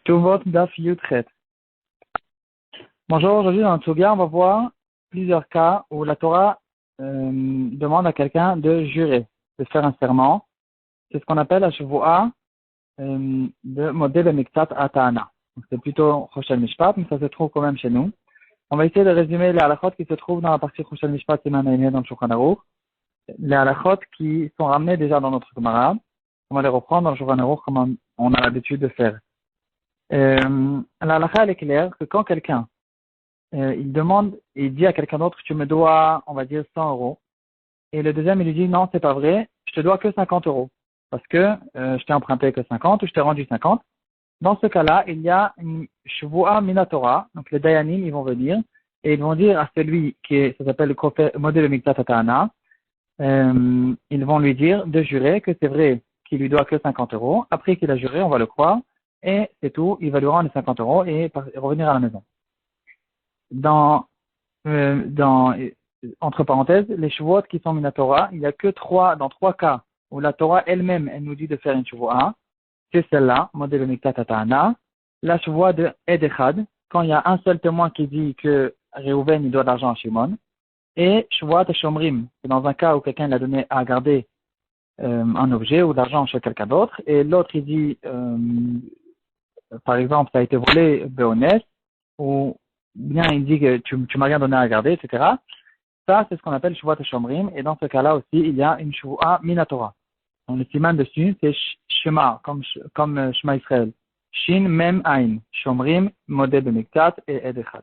Ktuvot Daf Yudchet. Bonjour, aujourd'hui dans notre Suga, on va voir plusieurs cas où la Torah demande à quelqu'un de jurer, de faire un serment. C'est ce qu'on appelle la Shavua de modèle Miktat Atana. C'est plutôt Choshel Mishpat, mais ça se trouve quand même chez nous. On va essayer de résumer les halachot qui se trouvent dans la partie Choshel Mishpat Siman Aïné dans le Shulchan Aruch. Les halachot qui sont ramenés déjà dans notre Gemara. On va les reprendre dans le Shulchan Aruch comme on a l'habitude de faire. La halakha elle est claire que quand quelqu'un il demande, il dit à quelqu'un d'autre, tu me dois, on va dire, 100 euros. Et le deuxième, il lui dit, non, c'est pas vrai, je te dois que 50 euros. Parce que je t'ai emprunté que 50 ou je t'ai rendu 50. Dans ce cas-là, il y a une shvu'a minatora. Donc les dayanim, ils vont venir et ils vont dire à celui ça s'appelle le modèle Miktat Atana, ils vont lui dire de jurer que c'est vrai qu'il lui doit que 50 euros. Après qu'il a juré, on va le croire. Et c'est tout, il va lui rendre les 50 euros et revenir à la maison. Entre parenthèses, les shvuot qui sont minatora, il n'y a que dans trois cas où la Torah elle-même, elle nous dit de faire une shvuah. C'est celle-là, modèle Miktat Atana, la shvuah de Ed Echad, quand il y a un seul témoin qui dit que Reuven il doit de l'argent à Shimon, et shvuah de Shomrim, c'est dans un cas où quelqu'un l'a donné à garder un objet ou de l'argent chez quelqu'un d'autre, et l'autre il dit, par exemple, ça a été volé Béonès, ou bien il dit que tu m'as rien donné à garder, etc. Ça, c'est ce qu'on appelle Shvuat Shomrim, et dans ce cas-là aussi, il y a une Shvuah Minatora. Donc, le siman dessus, c'est Shema, comme Shema Israël. Shin, Mem, Ain. Shomrim, Modèle de Miktat et Edechat.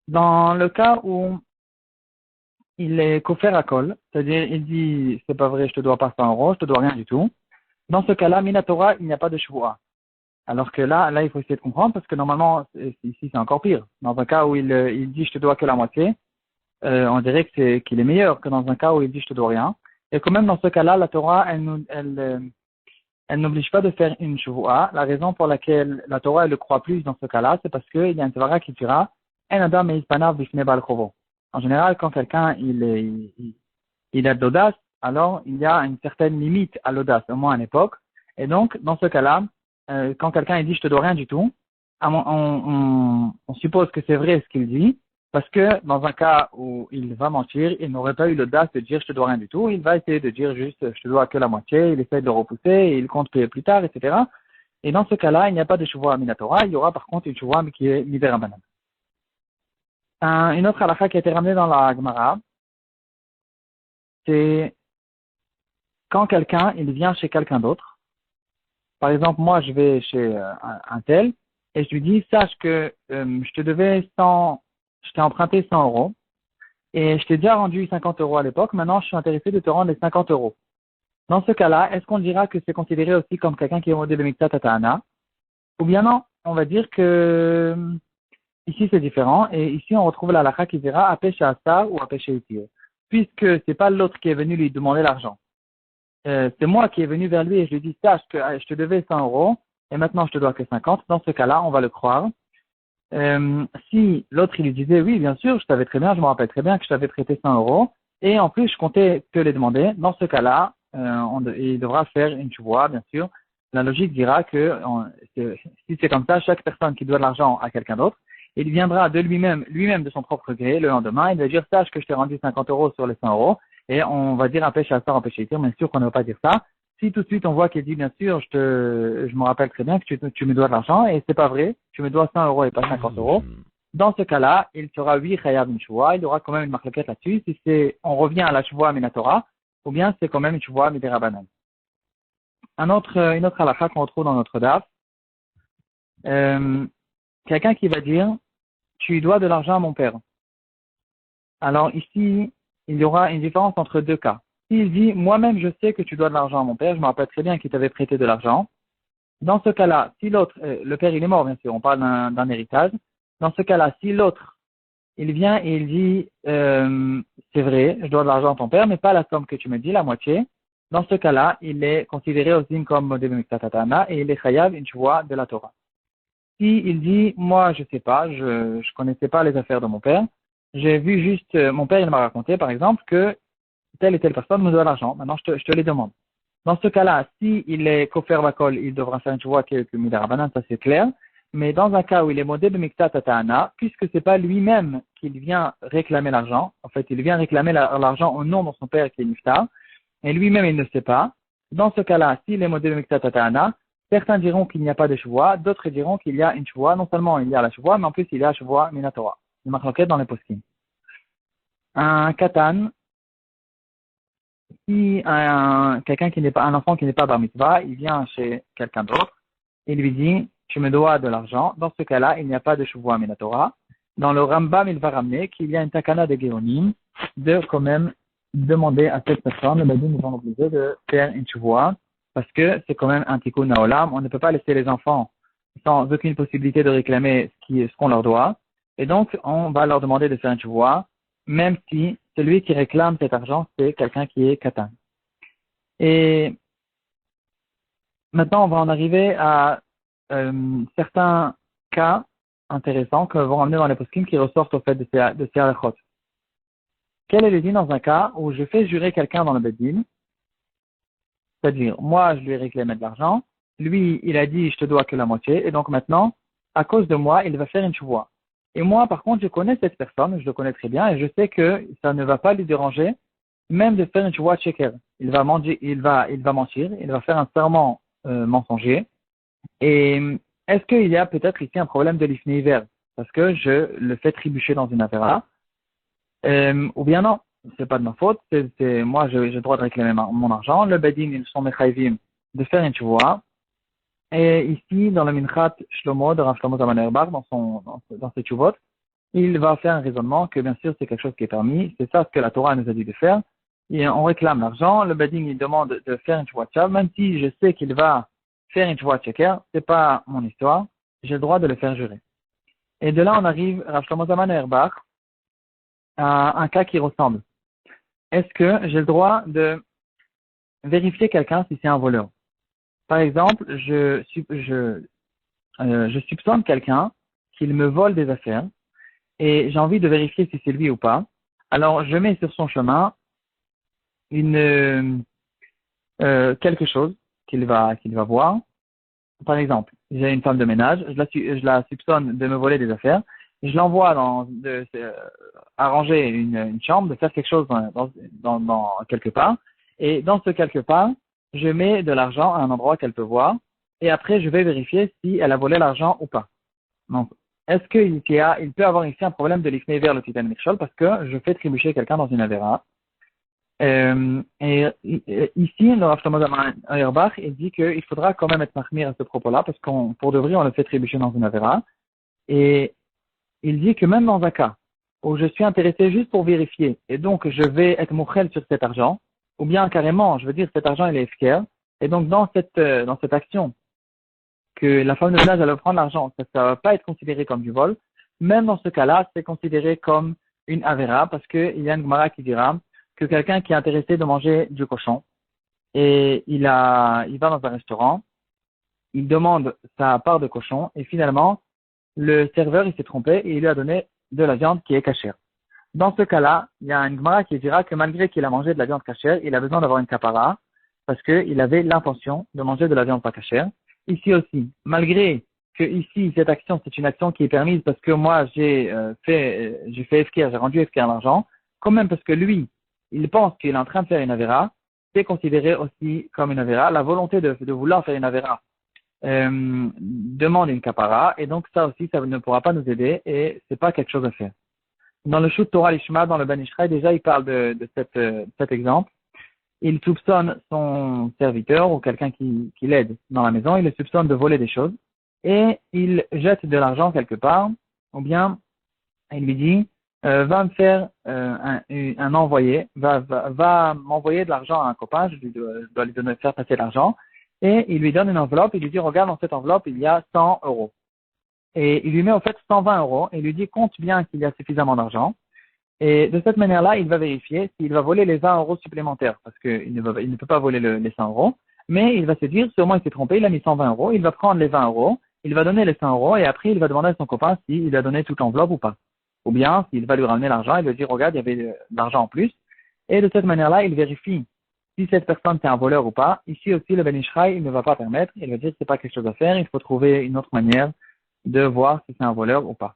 Dans le cas où il est kofer à kol, c'est-à-dire il dit, c'est pas vrai, je te dois pas 100 euros, je te dois rien du tout. Dans ce cas-là, Minatora, il n'y a pas de Shvuah. Alors que là, il faut essayer de comprendre parce que normalement, ici, c'est encore pire. Dans un cas où il dit je te dois que la moitié, on dirait qu'il est meilleur que dans un cas où il dit je te dois rien. Et quand même, dans ce cas-là, la Torah, elle n'oblige pas de faire une shvuah. La raison pour laquelle la Torah, elle le croit plus dans ce cas-là, c'est parce qu'il y a un Tevara qui dira En adam et ispanav bifne bal chovo. En général, quand quelqu'un, il a de l'audace, alors il y a une certaine limite à l'audace, au moins à l'époque. Et donc, dans ce cas-là, quand quelqu'un il dit je te dois rien du tout, on suppose que c'est vrai ce qu'il dit, parce que dans un cas où il va mentir, il n'aurait pas eu l'audace de dire je te dois rien du tout, il va essayer de dire juste je te dois que la moitié, il essaie de le repousser, et il compte payer plus tard, etc. Et dans ce cas-là, il n'y a pas de shuvah minatora, il y aura par contre une shuvah qui est miderabanan. Une autre halakha qui a été ramenée dans la Gemara, c'est quand quelqu'un il vient chez quelqu'un d'autre. Par exemple, moi, je vais chez un tel et je lui dis, sache que je t'ai emprunté 100 euros et je t'ai déjà rendu 50 euros à l'époque. Maintenant, je suis intéressé de te rendre les 50 euros. Dans ce cas-là, est-ce qu'on dira que c'est considéré aussi comme quelqu'un qui est modèle de Miktat Atana? Ou bien non, on va dire que ici c'est différent et ici on retrouve la halakha qui dira Apesha Asa ou Apesha Itir. Puisque c'est pas l'autre qui est venu lui demander l'argent. C'est moi qui est venu vers lui et je lui dis, sache que je te devais 100 euros et maintenant je te dois que 50. Dans ce cas-là, on va le croire. Si l'autre il lui disait, oui, bien sûr, je savais très bien, je me rappelle très bien que je t'avais prêté 100 euros et en plus je comptais te les demander. Dans ce cas-là, il devra faire une shvuah, bien sûr. La logique dira que si c'est comme ça, chaque personne qui doit de l'argent à quelqu'un d'autre, il viendra de lui-même de son propre gré le lendemain, il va dire, sache que je t'ai rendu 50 euros sur les 100 euros. Et on va dire un pêche à ça, un pêche à tir, bien sûr qu'on ne va pas dire ça. Si tout de suite on voit qu'il dit, bien sûr, je me rappelle très bien que tu me dois de l'argent, et c'est pas vrai, tu me dois 100 euros et pas 50 euros. Dans ce cas-là, il sera chayav une shvuah, il y aura quand même une marquette là-dessus, si on revient à la shvuah minatora, ou bien c'est quand même une shvuah miderabanan. Une autre halakha qu'on retrouve dans notre daf, quelqu'un qui va dire, tu dois de l'argent à mon père. Alors ici, il y aura une différence entre deux cas. S'il dit, moi-même je sais que tu dois de l'argent à mon père, je me rappelle très bien qu'il t'avait prêté de l'argent. Dans ce cas-là, si l'autre, le père il est mort bien sûr, on parle d'un héritage. Dans ce cas-là, si l'autre, il vient et il dit, c'est vrai, je dois de l'argent à ton père, mais pas la somme que tu me dis, la moitié. Dans ce cas-là, il est considéré aussi comme modèle Miktat Atana et il est chayav une shvuah de la Torah. Si il dit, moi je sais pas, je connaissais pas les affaires de mon père, j'ai vu juste, mon père il m'a raconté par exemple que telle et telle personne me doit l'argent, maintenant je te les demande. Dans ce cas-là, si il est kofer bakol, il devra faire une chouva qui est midarabanan, ça c'est clair. Mais dans un cas où il est modé b'miktat ta'ana, puisque c'est pas lui-même qu'il vient réclamer l'argent, en fait, il vient réclamer l'argent au nom de son père qui est niftar, et lui-même il ne sait pas. Dans ce cas-là, s'il est modé b'miktat ta'ana, certains diront qu'il n'y a pas de chouva, d'autres diront qu'il y a une chouva. Non seulement il y a la chouva, mais en plus il y a la chouva minatora. Il marque dans les poskim. Un katan, si quelqu'un qui n'est pas, un enfant qui n'est pas bar mitzvah, il vient chez quelqu'un d'autre, il lui dit, tu me dois de l'argent. Dans ce cas-là, il n'y a pas de chouva minatora. Dans le Rambam, il va ramener qu'il y a une takana de Géonim, de quand même demander à cette personne, le Badin, nous vont obliger de faire une chouva, parce que c'est quand même un tikkun naolam. On ne peut pas laisser les enfants sans aucune possibilité de réclamer ce qu'on leur doit. Et donc, on va leur demander de faire une chouva, même si celui qui réclame cet argent, c'est quelqu'un qui est katan. Et maintenant, on va en arriver à certains cas intéressants que vont ramener dans les poskim qui ressortent au fait de ces halachot. Quel est le din dans un cas où je fais jurer quelqu'un dans le bedin, c'est-à-dire, moi, je lui ai réclamé de l'argent, lui, il a dit, je te dois que la moitié, et donc maintenant, à cause de moi, il va faire une chouva. Et moi, par contre, je connais cette personne, je le connais très bien, et je sais que ça ne va pas lui déranger, même de faire une chouva sheker. Il va mentir, il va faire un serment mensonger. Et est-ce qu'il y a peut-être ici un problème de l'ifné hiver? Parce que je le fais trébucher dans une affaire ou bien non, c'est pas de ma faute, moi j'ai le droit de réclamer mon argent. Le bedin, ils sont mechayvim de faire une chouva. Et ici, dans le Minchat Shlomo de Rav Shlomo Zalman Auerbach, dans ses chuvot, il va faire un raisonnement que bien sûr c'est quelque chose qui est permis, c'est ça ce que la Torah nous a dit de faire. Et on réclame l'argent, le bedin il demande de faire une chouva tchav, même si je sais qu'il va faire une chouva tcheker, c'est pas mon histoire, j'ai le droit de le faire jurer. Et de là on arrive, Rav Shlomo Zalman Auerbach, à un cas qui ressemble. Est-ce que j'ai le droit de vérifier quelqu'un si c'est un voleur? Par exemple, je soupçonne quelqu'un qu'il me vole des affaires et j'ai envie de vérifier si c'est lui ou pas. Alors, je mets sur son chemin quelque chose qu'il va voir. Par exemple, j'ai une femme de ménage, je la soupçonne de me voler des affaires, je l'envoie arranger une chambre, de faire quelque chose dans quelque part, et dans ce quelque part, je mets de l'argent à un endroit qu'elle peut voir, et après je vais vérifier si elle a volé l'argent ou pas. Donc, est-ce qu'il peut avoir ici un problème de l'ifné vers le titan mikshol parce que je fais trébucher quelqu'un dans une avéra? Ici, le Rav Shlomo Zalman Auerbach, il dit qu'il faudra quand même être mahmir à ce propos-là, parce pour de vrai, on le fait trébucher dans une avéra. Et il dit que même dans un cas où je suis intéressé juste pour vérifier, et donc je vais être mouchel sur cet argent, ou bien carrément, je veux dire, cet argent il est efficace, et donc dans cette action, que la femme de ménage elle va prendre l'argent, ça ne va pas être considéré comme du vol, même dans ce cas-là, c'est considéré comme une avéra, parce qu'il y a une Gemara qui dira que quelqu'un qui est intéressé de manger du cochon, et il va dans un restaurant, il demande sa part de cochon, et finalement, le serveur, il s'est trompé, et il lui a donné de la viande qui est cachère. Dans ce cas-là, il y a une Gemara qui dira que malgré qu'il a mangé de la viande cachère, il a besoin d'avoir une kapara, parce qu'il avait l'intention de manger de la viande pas cachère. Ici aussi, malgré que ici, cette action, c'est une action qui est permise parce que moi, j'ai fait FKR, j'ai rendu FKR l'argent, quand même parce que lui, il pense qu'il est en train de faire une avéra, c'est considéré aussi comme une avéra. La volonté de vouloir faire une avéra demande une kapara, et donc ça aussi, ça ne pourra pas nous aider, et c'est pas quelque chose à faire. Dans le Shut Torah Lishma, dans le Ben Ishraï, déjà, il parle de cet exemple. Il soupçonne son serviteur ou quelqu'un qui l'aide dans la maison, il le soupçonne de voler des choses, et il jette de l'argent quelque part, ou bien il lui dit, va me faire un envoyé, va m'envoyer de l'argent à un copain, je dois lui faire passer l'argent, et il lui donne une enveloppe, il lui dit, regarde, dans cette enveloppe, il y a 100 euros. Et il lui met au fait 120 euros, et il lui dit, compte bien qu'il y a suffisamment d'argent. Et de cette manière-là, il va vérifier s'il va voler les 20 euros supplémentaires, parce qu'il ne peut pas voler les 100 euros, mais il va se dire, sûrement il s'est trompé, il a mis 120 euros, il va prendre les 20 euros, il va donner les 100 euros, et après il va demander à son copain s'il a donné toute l'enveloppe ou pas. Ou bien, s'il va lui ramener l'argent, il va dire, regarde, il y avait de l'argent en plus. Et de cette manière-là, il vérifie si cette personne c'est un voleur ou pas. Ici aussi, le Ben Ishraï, il ne va pas permettre. Il va dire que c'est pas quelque chose à faire. Il faut trouver une autre manière de voir si c'est un voleur ou pas.